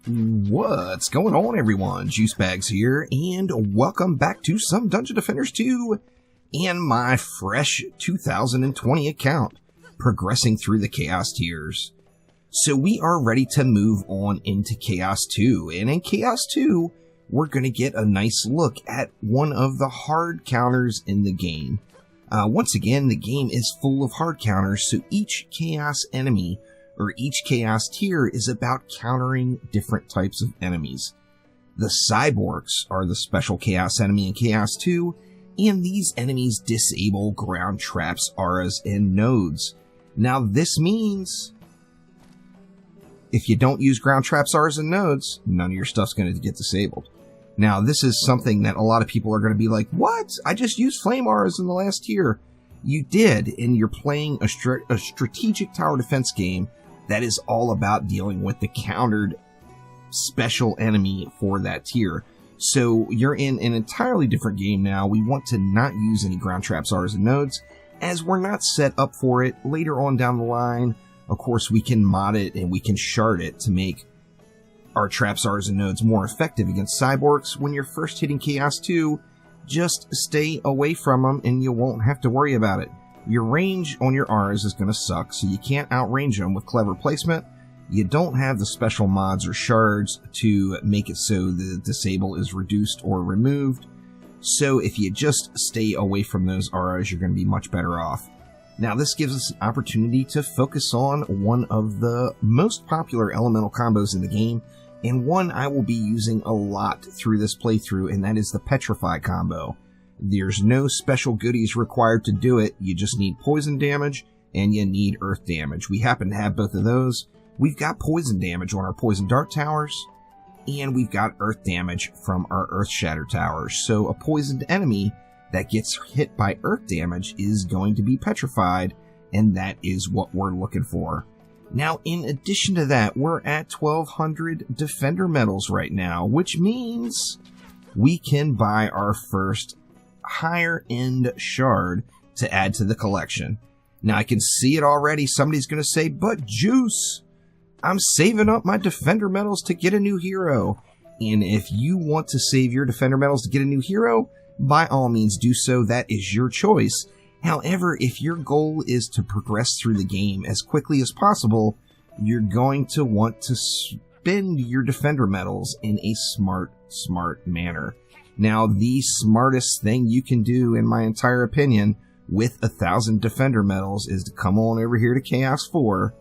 What's going on, everyone? Juicebags here, and welcome back to some Dungeon Defenders 2 and my fresh 2020 account, progressing through the Chaos tiers. So we are ready to move on into Chaos 2, and in Chaos 2, we're going to get a nice look at one of the hard counters in the game. Once again, the game is full of hard counters, so each Chaos enemy or each Chaos tier is about countering different types of enemies. The cyborgs are the special Chaos enemy in Chaos 2, and these enemies disable ground traps, auras, and nodes. Now this means if you don't use ground traps, auras, and nodes, none of your stuff's going to get disabled. Now this is something that a lot of people are going to be like, what? I just used flame auras in the last tier. You did, and you're playing a strategic tower defense game that is all about dealing with the countered special enemy for that tier. So you're in an entirely different game now. We want to not use any ground traps, auras, and nodes, as we're not set up for it. Later on down the line, of course, we can mod it and we can shard it to make our traps, auras, and nodes more effective against cyborgs. When you're first hitting Chaos 2, just stay away from them and you won't have to worry about it. Your range on your auras is going to suck, so you can't outrange them with clever placement. You don't have the special mods or shards to make it so the disable is reduced or removed. So if you just stay away from those auras, you're going to be much better off. Now this gives us an opportunity to focus on one of the most popular elemental combos in the game, and one I will be using a lot through this playthrough, and that is the Petrify combo. There's no special goodies required to do it. You just need poison damage and you need earth damage. We happen to have both of those. We've got poison damage on our poison dart towers, and we've got earth damage from our earth shatter towers. So a poisoned enemy that gets hit by earth damage is going to be petrified, and that is what we're looking for. Now, in addition to that, we're at 1,200 Defender medals right now, which means we can buy our first higher end shard to add to the collection. Now I can see it already. Somebody's going to say, but Juice, I'm saving up my Defender medals to get a new hero. And if you want to save your Defender medals to get a new hero, by all means do so. That is your choice. However, if your goal is to progress through the game as quickly as possible, you're going to want to spend your Defender medals in a smart manner. Now, the smartest thing you can do, in my entire opinion, with 1,000 Defender medals is to come on over here to Chaos 4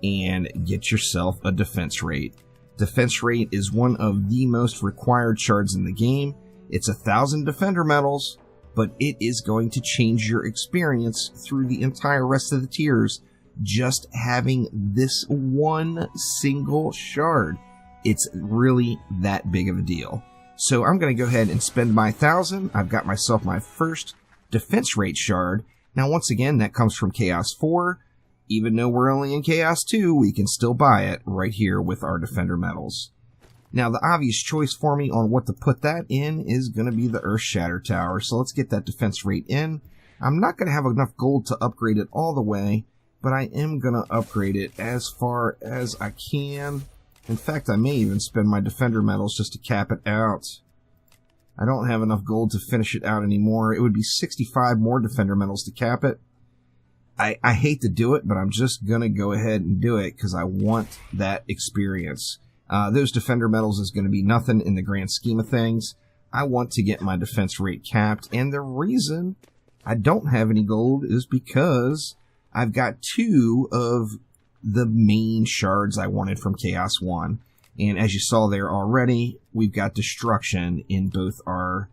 and get yourself a Defense Rate. Defense Rate is one of the most required shards in the game. It's 1,000 Defender medals, but it is going to change your experience through the entire rest of the tiers just having this one single shard. It's really that big of a deal. So I'm going to go ahead and spend my 1,000. I've got myself my first Defense Rate shard. Now, once again, that comes from Chaos 4. Even though we're only in Chaos 2, we can still buy it right here with our Defender medals. Now, the obvious choice for me on what to put that in is going to be the Earth Shatter Tower. So let's get that Defense Rate in. I'm not going to have enough gold to upgrade it all the way, but I am going to upgrade it as far as I can. In fact, I may even spend my Defender medals just to cap it out. I don't have enough gold to finish it out anymore. It would be 65 more Defender medals to cap it. I hate to do it, but I'm just going to go ahead and do it because I want that experience. Those Defender medals is going to be nothing in the grand scheme of things. I want to get my Defense Rate capped, and the reason I don't have any gold is because I've got two of the main shards I wanted from Chaos 1. And as you saw there already, we've got Destruction in both our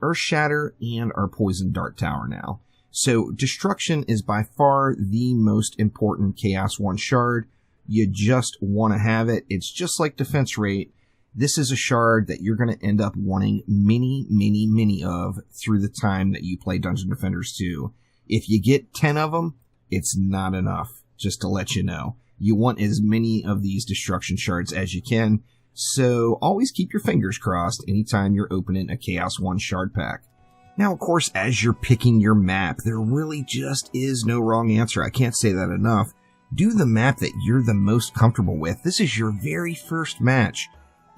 Earth Shatter and our Poison Dart Tower now. So Destruction is by far the most important Chaos 1 shard. You just want to have it. It's just like Defense Rate. This is a shard that you're going to end up wanting many of through the time that you play Dungeon Defenders 2. If you get 10 of them, it's not enough, just to let you know. You want as many of these Destruction shards as you can, so always keep your fingers crossed anytime you're opening a Chaos 1 shard pack. Now, of course, as you're picking your map, there really just is no wrong answer. I can't say that enough. Do the map that you're the most comfortable with. This is your very first match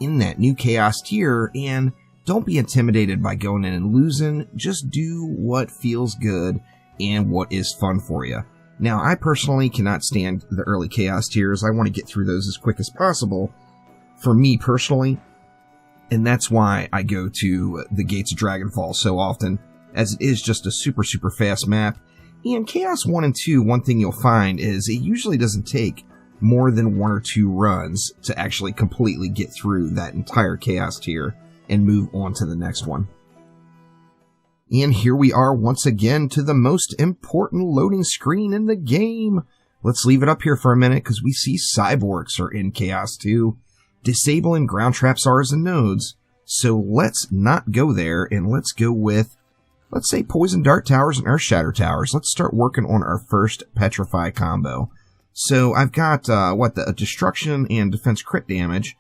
in that new Chaos tier, and don't be intimidated by going in and losing. Just do what feels good and what is fun for you. Now, I personally cannot stand the early Chaos tiers. I want to get through those as quick as possible for me personally, and that's why I go to the Gates of Dragonfall so often, as it is just a super fast map. And Chaos 1 and 2, one thing you'll find is it usually doesn't take more than 1 or 2 runs to actually completely get through that entire Chaos tier and move on to the next one. And here we are once again to the most important loading screen in the game. Let's leave it up here for a minute because we see cyborgs are in Chaos 2. Disabling ground traps, Rs, and nodes. So let's not go there, and let's go with, let's say, Poison Dart Towers and Earth Shatter Towers. Let's start working on our first Petrify combo. So I've got, the Destruction and Defense Crit damage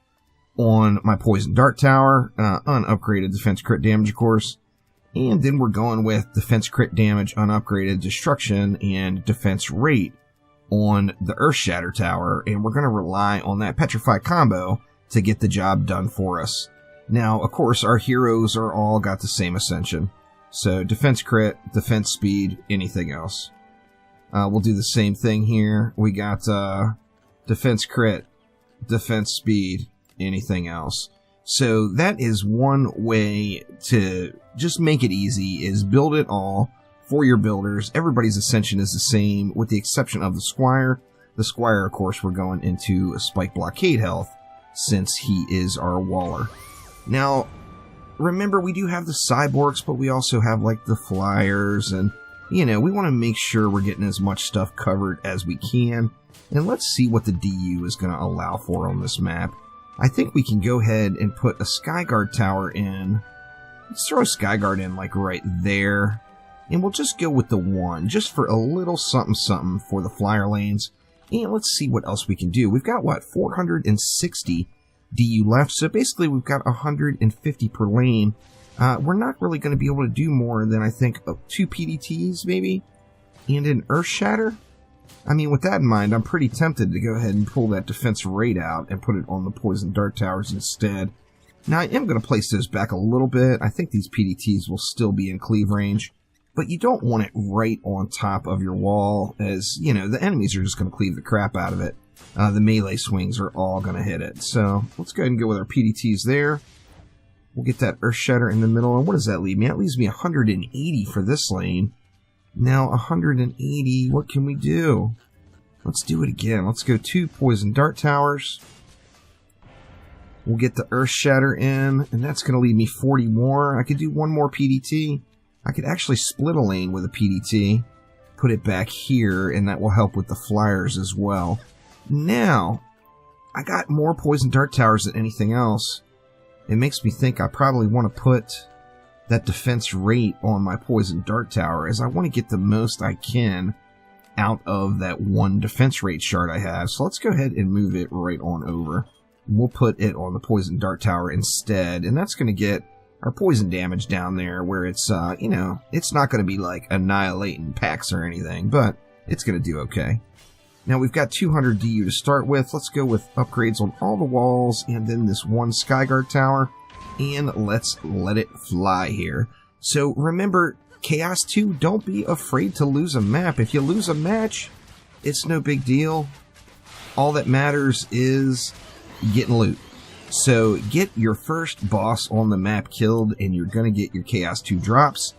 on my Poison Dart Tower. Unupgraded Defense Crit damage, of course. And then we're going with Defense Crit damage, unupgraded Destruction, and Defense Rate on the Earth Shatter Tower. And we're going to rely on that Petrify combo to get the job done for us. Now, of course, our heroes are all got the same ascension. So, defense crit, defense speed, anything else. We'll do the same thing here. We got defense crit, defense speed, anything else. So, that is one way to just make it easy, is build it all for your builders. Everybody's ascension is the same, with the exception of the Squire. The Squire, of course, we're going into a Spike Blockade health, since he is our Waller. Now, remember, we do have the cyborgs, but we also have, like, the flyers, and, you know, we want to make sure we're getting as much stuff covered as we can. And let's see what the DU is going to allow for on this map. I think we can go ahead and put a Skyguard tower in. Let's throw a Skyguard in, like, right there. And we'll just go with the 1, just for a little something for the flyer lanes. And let's see what else we can do. We've got, what, 460 DU left, so basically we've got 150 per lane. We're not really going to be able to do more than, I think, 2 PDTs, maybe, and an Earth Shatter. I mean, with that in mind, I'm pretty tempted to go ahead and pull that defense rate out and put it on the Poison Dart Towers instead. Now, I am going to place those back a little bit. I think these PDTs will still be in cleave range, but you don't want it right on top of your wall, as, you know, the enemies are just going to cleave the crap out of it. The melee swings are all going to hit it. So let's go ahead and go with our PDTs there. We'll get that Earth Shatter in the middle. And what does that leave me? That leaves me 180 for this lane. Now 180, what can we do? Let's do it again. Let's go 2 Poison Dart Towers. We'll get the Earth Shatter in, and that's going to leave me 40 more. I could do 1 more PDT. I could actually split a lane with a PDT. Put it back here, and that will help with the flyers as well. Now, I got more Poison Dart Towers than anything else. It makes me think I probably want to put that defense rate on my Poison Dart Tower, as I want to get the most I can out of that 1 defense rate shard I have. So let's go ahead and move it right on over. We'll put it on the Poison Dart Tower instead, and that's going to get our poison damage down there, where it's, you know, it's not going to be like annihilating packs or anything, but it's going to do okay. Now we've got 200 DU to start with. Let's go with upgrades on all the walls, and then this 1 Skyguard tower, and let's let it fly here. So remember, Chaos 2, don't be afraid to lose a map. If you lose a match, it's no big deal. All that matters is getting loot. So get your first boss on the map killed, and you're going to get your Chaos 2 drops.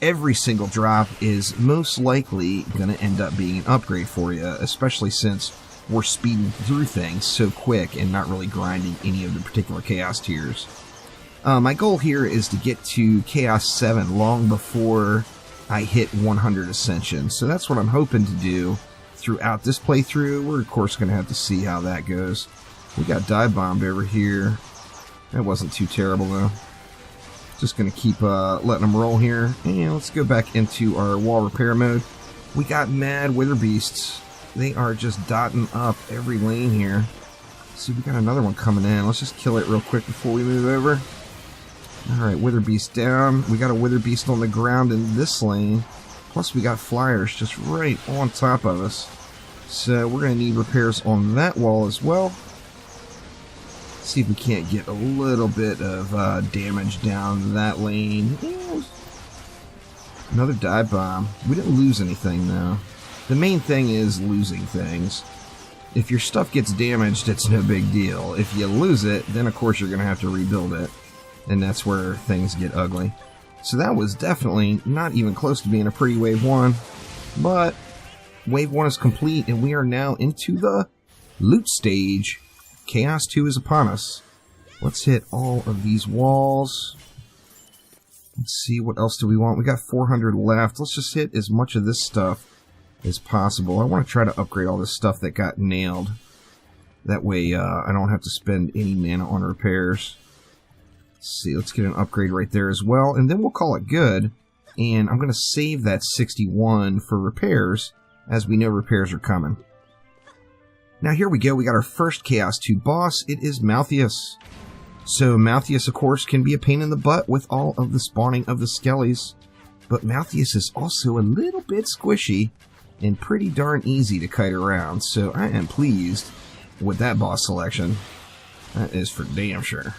Every single drop is most likely going to end up being an upgrade for you, especially since we're speeding through things so quick and not really grinding any of the particular Chaos tiers. My goal here is to get to Chaos 7 long before I hit 100 Ascension, so that's what I'm hoping to do throughout this playthrough. We're of course going to have to see how that goes. We got dive bombed over here. That wasn't too terrible though. Just going to keep letting them roll here. And let's go back into our wall repair mode. We got mad wither beasts. They are just dotting up every lane here. See, we got another one coming in. Let's just kill it real quick before we move over. Alright, wither beast down. We got a wither beast on the ground in this lane. Plus we got flyers just right on top of us. So we're going to need repairs on that wall as well. See if we can't get a little bit of damage down that lane. Yeah. Another dive bomb. We didn't lose anything though. The main thing is losing things. If your stuff gets damaged, it's no big deal. If you lose it, then of course you're going to have to rebuild it. And that's where things get ugly. So that was definitely not even close to being a pretty Wave 1. But Wave 1 is complete, and we are now into the loot stage. Chaos 2 is upon us. Let's hit all of these walls. Let's see, what else do we want? We got 400 left. Let's just hit as much of this stuff as possible. I want to try to upgrade all this stuff that got nailed. That way I don't have to spend any mana on repairs. Let's see, let's get an upgrade right there as well, and then we'll call it good. And I'm going to save that 61 for repairs, as we know repairs are coming. Now here we go, we got our first Chaos 2 boss. It is Malthius. So Malthius, of course, can be a pain in the butt with all of the spawning of the skellies. But Malthius is also a little bit squishy and pretty darn easy to kite around. So I am pleased with that boss selection. That is for damn sure.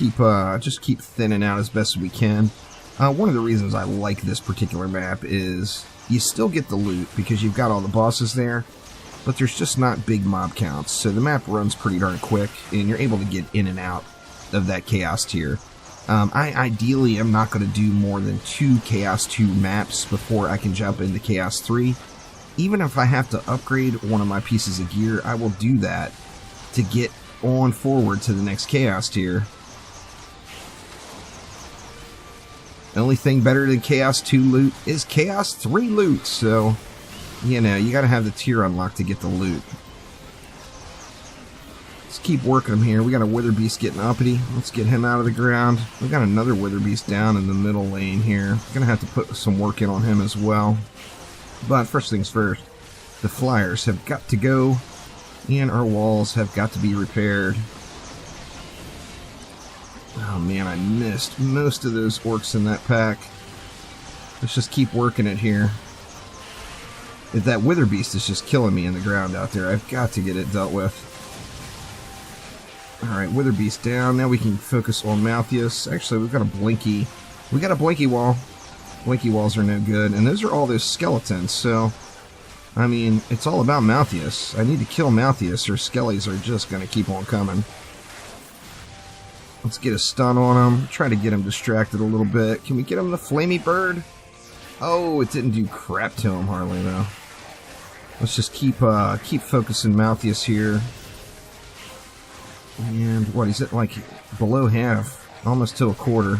Just keep thinning out as best as we can. One of the reasons I like this particular map is you still get the loot because you've got all the bosses there, but there's just not big mob counts, so the map runs pretty darn quick, and you're able to get in and out of that Chaos tier. I ideally am not going to do more than 2 Chaos 2 maps before I can jump into Chaos 3. Even if I have to upgrade one of my pieces of gear, I will do that to get on forward to the next Chaos tier. The only thing better than Chaos 2 loot is Chaos 3 loot, so, you know, you gotta have the tier unlocked to get the loot. Let's keep working him here. We got a Wither Beast getting uppity. Let's get him out of the ground. We got another Wither Beast down in the middle lane here. Gonna have to put some work in on him as well. But first things first, the flyers have got to go, and our walls have got to be repaired. Oh man, I missed most of those orcs in that pack. Let's just keep working it here. If that Wither Beast is just killing me in the ground out there, I've got to get it dealt with. Alright, Wither Beast down. Now we can focus on Malthius. Actually, we've got a Blinky. We got a Blinky wall. Blinky walls are no good. And those are all those skeletons, so I mean, it's all about Malthius. I need to kill Malthius or skellies are just going to keep on coming. Let's get a stun on him. Try to get him distracted a little bit. Can we get him the Flamey Bird? Oh, it didn't do crap to him hardly though. Let's just keep focusing Malthius here. And what, he's at like below half, almost to a quarter.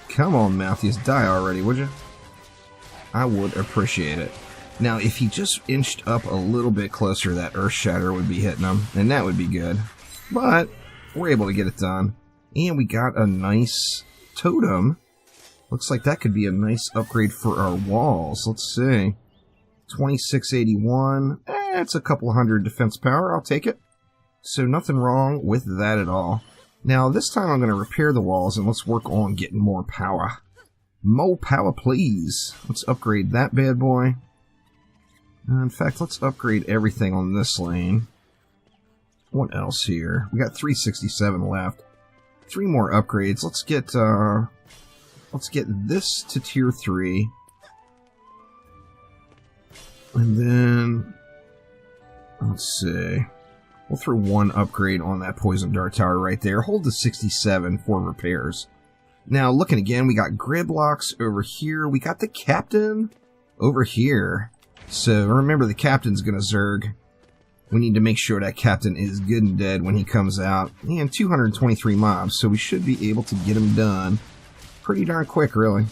Come on, Malthius, die already, would you? I would appreciate it. Now, if he just inched up a little bit closer, that Earth Shatter would be hitting him, and that would be good. But we're able to get it done. And we got a nice totem. Looks like that could be a nice upgrade for our walls. Let's see. 2681. It's a couple hundred defense power. I'll take it. So nothing wrong with that at all. Now, this time I'm going to repair the walls, and let's work on getting more power. More power, please. Let's upgrade that bad boy. In fact, let's upgrade everything on this lane. What else here? We got 367 left. 3 more upgrades. Let's get this to tier 3. And then let's see. We'll throw 1 upgrade on that poison dart tower right there. Hold the 67 for repairs. Now, looking again, we got Griblocks over here. We got the captain over here. So remember, the captain's gonna zerg. We need to make sure that captain is good and dead when he comes out. And 223 mobs, so we should be able to get him done pretty darn quick, really.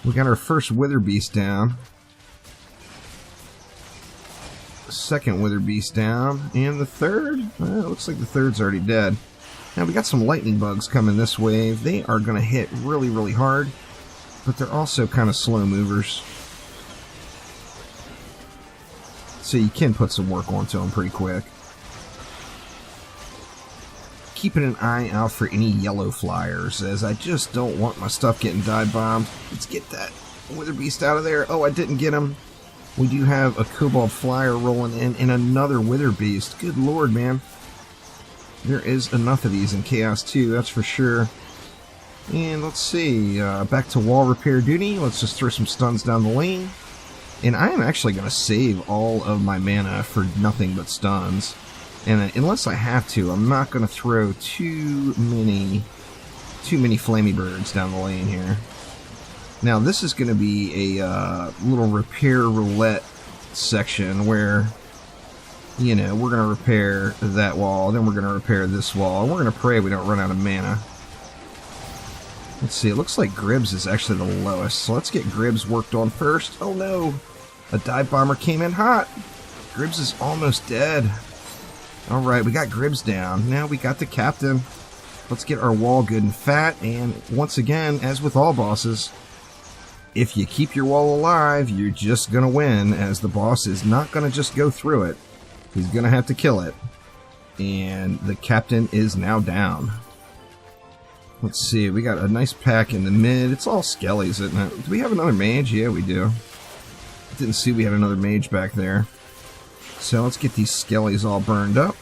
We got our first Wither Beast down. Second Wither Beast down. And the third? Well, it looks like the third's already dead. Now, we got some lightning bugs coming this wave. They are going to hit really, really hard. But they're also kind of slow movers. So you can put some work onto them pretty quick. keeping an eye out for any yellow flyers, as I just don't want my stuff getting dive bombed. Let's get that wither beast out of there. Oh, I didn't get him. We do have a kobold flyer rolling in and another wither beast. Good lord, man. There is enough of these in Chaos 2, that's for sure. And let's see, back to wall repair duty. Let's just throw some stuns down the lane. And I am actually going to save all of my mana for nothing but stuns. And unless I have to, I'm not going to throw too many flamey birds down the lane here. Now this is going to be a little repair roulette section where, you know, we're going to repair that wall, then we're going to repair this wall, and we're going to pray we don't run out of mana. Let's see, it looks like Gribbs is actually the lowest, so let's get Gribbs worked on first. Oh no! A dive bomber came in hot! Gribbs is almost dead. Alright, we got Gribbs down. Now we got the captain. Let's get our wall good and fat, and once again, as with all bosses, if you keep your wall alive, you're just gonna win, as the boss is not gonna just go through it. He's gonna have to kill it. And the captain is now down. Let's see, we got a nice pack in the mid. It's all skellies, isn't it? Do we have another mage? Yeah, we do. Didn't see we had another mage back there. So let's get these skellies all burned up.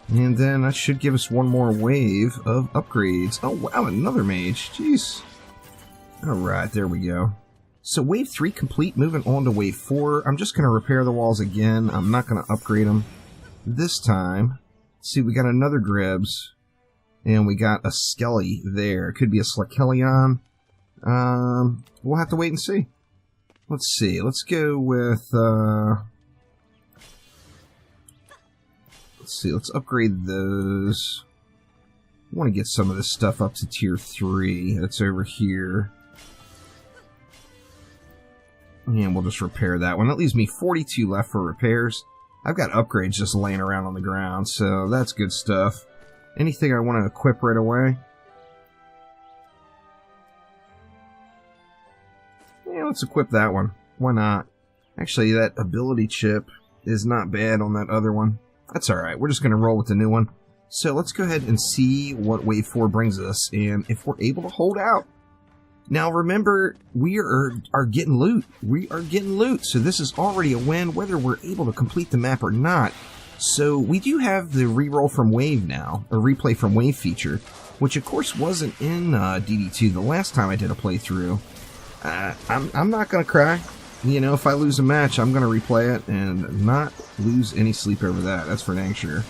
And then that should give us one more wave of upgrades. Oh wow, another mage. Jeez. Alright, there we go. So wave 3 complete, moving on to wave 4. I'm just going to repair the walls again. I'm not going to upgrade them this time. Let's see, we got another Gribbs. And we got a Skelly there. It could be a Slakelion. We'll have to wait and see. Let's see. Let's go with, let's see. Let's upgrade those. I want to get some of this stuff up to tier 3. That's over here. And we'll just repair that one. That leaves me 42 left for repairs. I've got upgrades just laying around on the ground, so that's good stuff. Anything I want to equip right away? Yeah, let's equip that one. Why not? Actually, that ability chip is not bad on that other one. That's alright. We're just going to roll with the new one. So let's go ahead and see what Wave 4 brings us, and if we're able to hold out. Now remember, we are getting loot. We are getting loot, so this is already a win, whether we're able to complete the map or not. So we do have the reroll from Wave now, a replay from Wave feature, which of course wasn't in DD2 the last time I did a playthrough. I'm not going to cry. You know, if I lose a match, I'm going to replay it and not lose any sleep over that. That's for dang sure.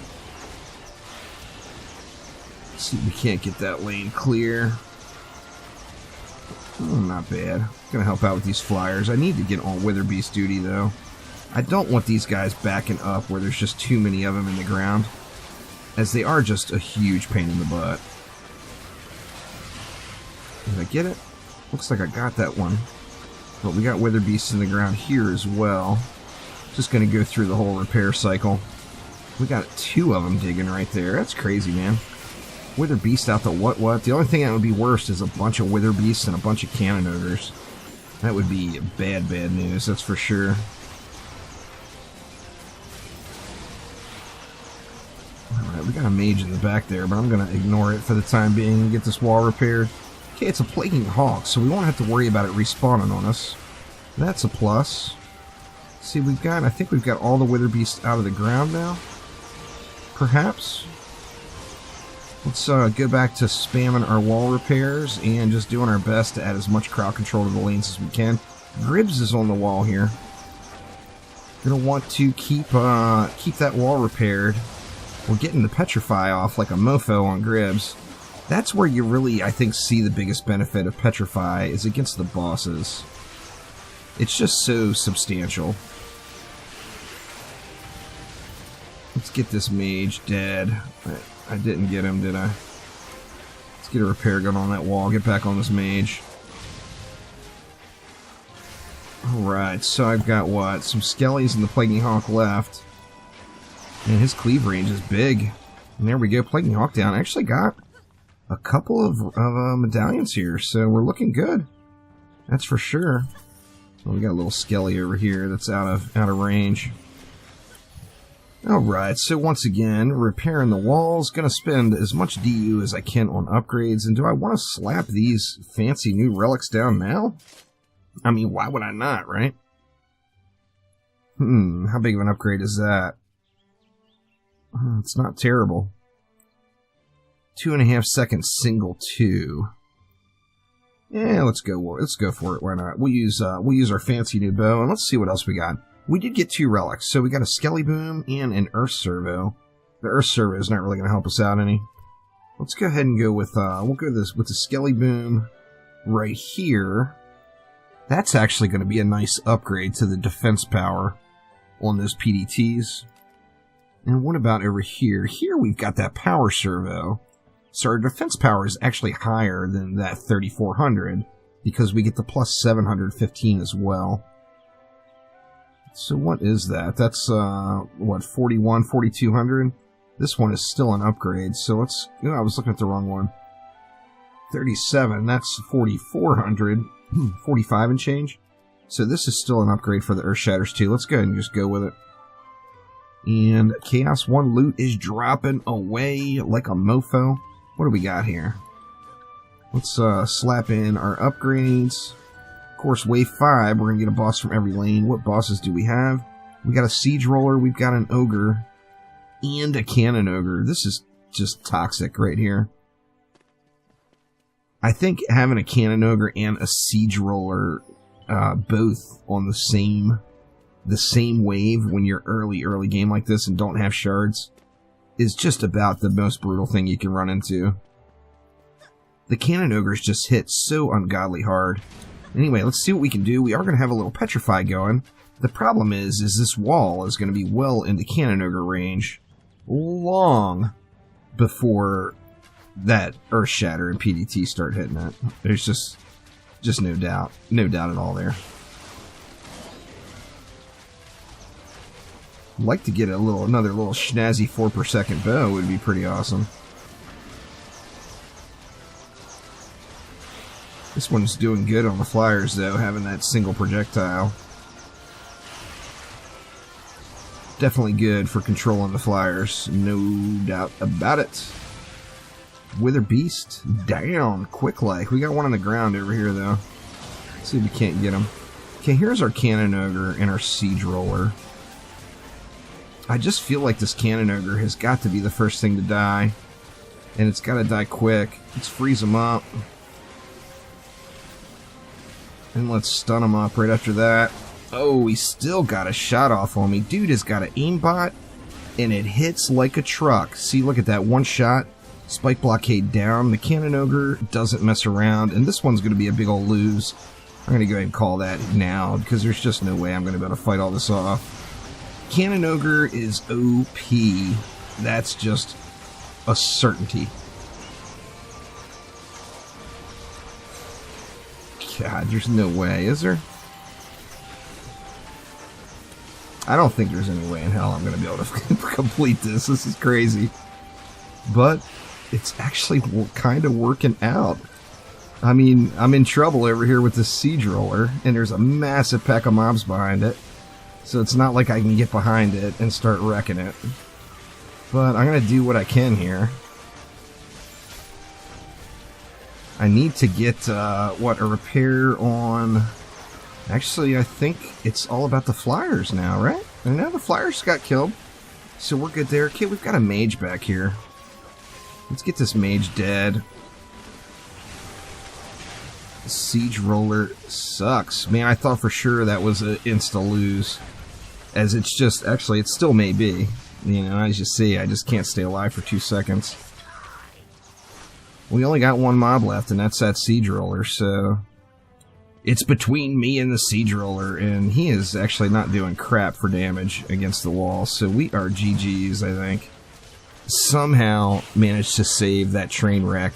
Let's see if we can't get that lane clear. Oh, not bad. Going to help out with these flyers. I need to get on Wither Beast duty, though. I don't want these guys backing up where there's just too many of them in the ground, as they are just a huge pain in the butt. Did I get it? Looks like I got that one. But we got Wither Beasts in the ground here as well. Just going to go through the whole repair cycle. We got 2 of them digging right there. That's crazy, man. Wither Beast out to what? The only thing that would be worse is a bunch of Wither Beasts and a bunch of Cannon Ogres. That would be bad news, that's for sure. Alright, we got a mage in the back there, but I'm going to ignore it for the time being and get this wall repaired. Okay, it's a Plaguing Hawk, so we won't have to worry about it respawning on us. That's a plus. See, I think we've got all the Wither Beasts out of the ground now. Perhaps. Let's go back to spamming our wall repairs and just doing our best to add as much crowd control to the lanes as we can. Gribbs is on the wall here. Gonna want to keep that wall repaired. We're getting the Petrify off like a mofo on Gribbs. That's where you really, I think, see the biggest benefit of Petrify is against the bosses. It's just so substantial. Let's get this mage dead. I didn't get him, did I? Let's get a repair gun on that wall. Get back on this mage. Alright, so I've got what? Some Skellies and the Plaguing Hawk left. And his cleave range is big. And there we go, Plaguing Hawk down. I actually got a couple of medallions here, so we're looking good. That's for sure. Well, we got a little Skelly over here that's out of range. Alright, so once again, repairing the walls. Gonna spend as much DU as I can on upgrades. And do I want to slap these fancy new relics down now? I mean, why would I not, right? How big of an upgrade is that? It's not terrible. 2.5 seconds single 2. Yeah, let's go for it. Why not? We'll use our fancy new bow, and let's see what else we got. We did get 2 relics, so we got a Skelly Boom and an Earth Servo. The Earth Servo is not really going to help us out any. Let's go ahead and go with we'll go with the Skelly Boom right here. That's actually going to be a nice upgrade to the defense power on those PDTs. And what about over here? Here we've got that Power Servo. So our defense power is actually higher than that 3400 because we get the plus 715 as well. So what is that? That's, what, 4200? This one is still an upgrade, so let's... Oh, I was looking at the wrong one. 37, that's 4400. 45 and change. So this is still an upgrade for the Earth Shatters too. Let's go ahead and just go with it. And Chaos 1 loot is dropping away like a mofo. What do we got here? Let's slap in our upgrades. Of course, wave 5, we're going to get a boss from every lane. What bosses do we have? We got a Siege Roller, we've got an Ogre, and a Cannon Ogre. This is just toxic right here. I think having a Cannon Ogre and a Siege Roller both on the same wave when you're early game like this and don't have shards is just about the most brutal thing you can run into. The Cannon Ogres just hit so ungodly hard. Anyway, let's see what we can do. We are going to have a little Petrify going. The problem is this wall is going to be well into Cannon Ogre range long before that Earth Shatter and PDT start hitting it. There's just no doubt at all there. I'd like to get another little snazzy 4 per second bow. Would be pretty awesome. This one's doing good on the flyers, though, having that single projectile. Definitely good for controlling the flyers, no doubt about it. Wither Beast, down, quick like. We got one on the ground over here, though. Let's see if we can't get him. Okay, here's our Cannon Ogre and our Siege Roller. I just feel like this Cannon Ogre has got to be the first thing to die. And it's got to die quick. Let's freeze him up. And let's stun him up right after that. Oh, he still got a shot off on me. Dude has got an aimbot, and it hits like a truck. See, look at that. One shot. Spike Blockade down. The Cannon Ogre doesn't mess around, and this one's going to be a big old lose. I'm going to go ahead and call that now, because there's just no way I'm going to be able to fight all this off. Cannon Ogre is OP. That's just a certainty. God, there's no way, is there? I don't think there's any way in hell I'm going to be able to complete this. This is crazy. But it's actually kind of working out. I mean, I'm in trouble over here with this Siege Roller, and there's a massive pack of mobs behind it. So it's not like I can get behind it and start wrecking it. But I'm going to do what I can here. I need to get, a repair on... Actually, I think it's all about the flyers now, right? And now the flyers got killed. So we're good there. Okay, we've got a mage back here. Let's get this mage dead. The Siege Roller sucks. Man, I thought for sure that was an insta-lose. As it's just... Actually, it still may be. You know, as you see, I just can't stay alive for 2 seconds. We only got one mob left, and that's that Siege Roller, so... It's between me and the Siege Roller, and he is actually not doing crap for damage against the wall, so we are GG's, I think. Somehow managed to save that train wreck.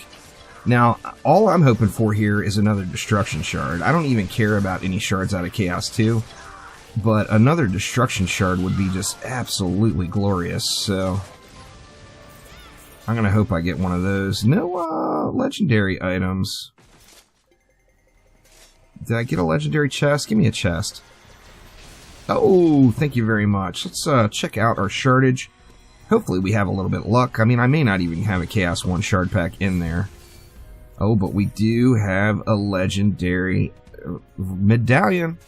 Now, all I'm hoping for here is another Destruction Shard. I don't even care about any shards out of Chaos 2, but another Destruction Shard would be just absolutely glorious, so... I'm gonna hope I get one of those. No, legendary items. Did I get a legendary chest? Give me a chest. Oh, thank you very much. Let's check out our shardage. Hopefully we have a little bit of luck. I mean, I may not even have a Chaos 1 shard pack in there. Oh, but we do have a legendary medallion.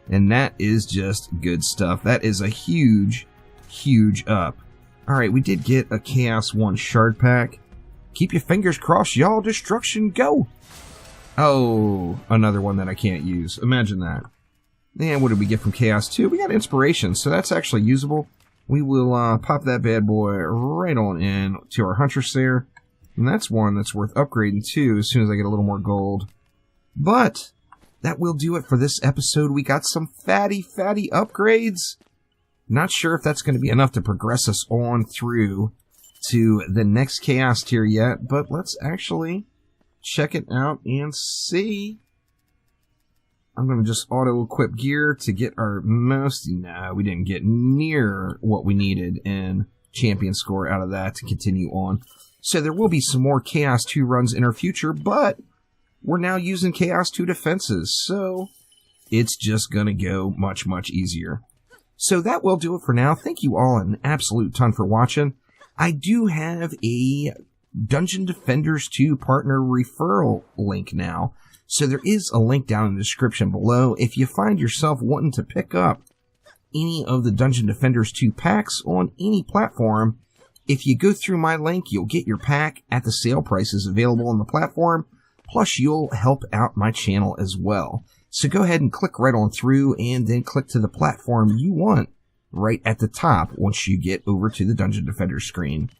And that is just good stuff. That is a huge, huge up. Alright, we did get a Chaos 1 shard pack. Keep your fingers crossed, y'all. Destruction, go! Oh, another one that I can't use. Imagine that. And what did we get from Chaos 2? We got Inspiration, so that's actually usable. We will pop that bad boy right on in to our Huntress there. And that's one that's worth upgrading too as soon as I get a little more gold. But that will do it for this episode. We got some fatty upgrades. Not sure if that's going to be enough to progress us on through to the next Chaos tier yet, but let's actually check it out and see. I'm going to just auto-equip gear to get our most... No, we didn't get near what we needed in champion score out of that to continue on. So there will be some more Chaos 2 runs in our future, but we're now using Chaos 2 defenses, so it's just going to go much, much easier. So that will do it for now. Thank you all an absolute ton for watching. I do have a Dungeon Defenders 2 partner referral link now. So there is a link down in the description below. If you find yourself wanting to pick up any of the Dungeon Defenders 2 packs on any platform, if you go through my link, you'll get your pack at the sale prices available on the platform. Plus, you'll help out my channel as well. So go ahead and click right on through and then click to the platform you want right at the top once you get over to the Dungeon Defender screen.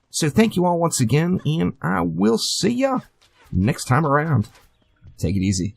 So thank you all once again, and I will see ya next time around. Take it easy.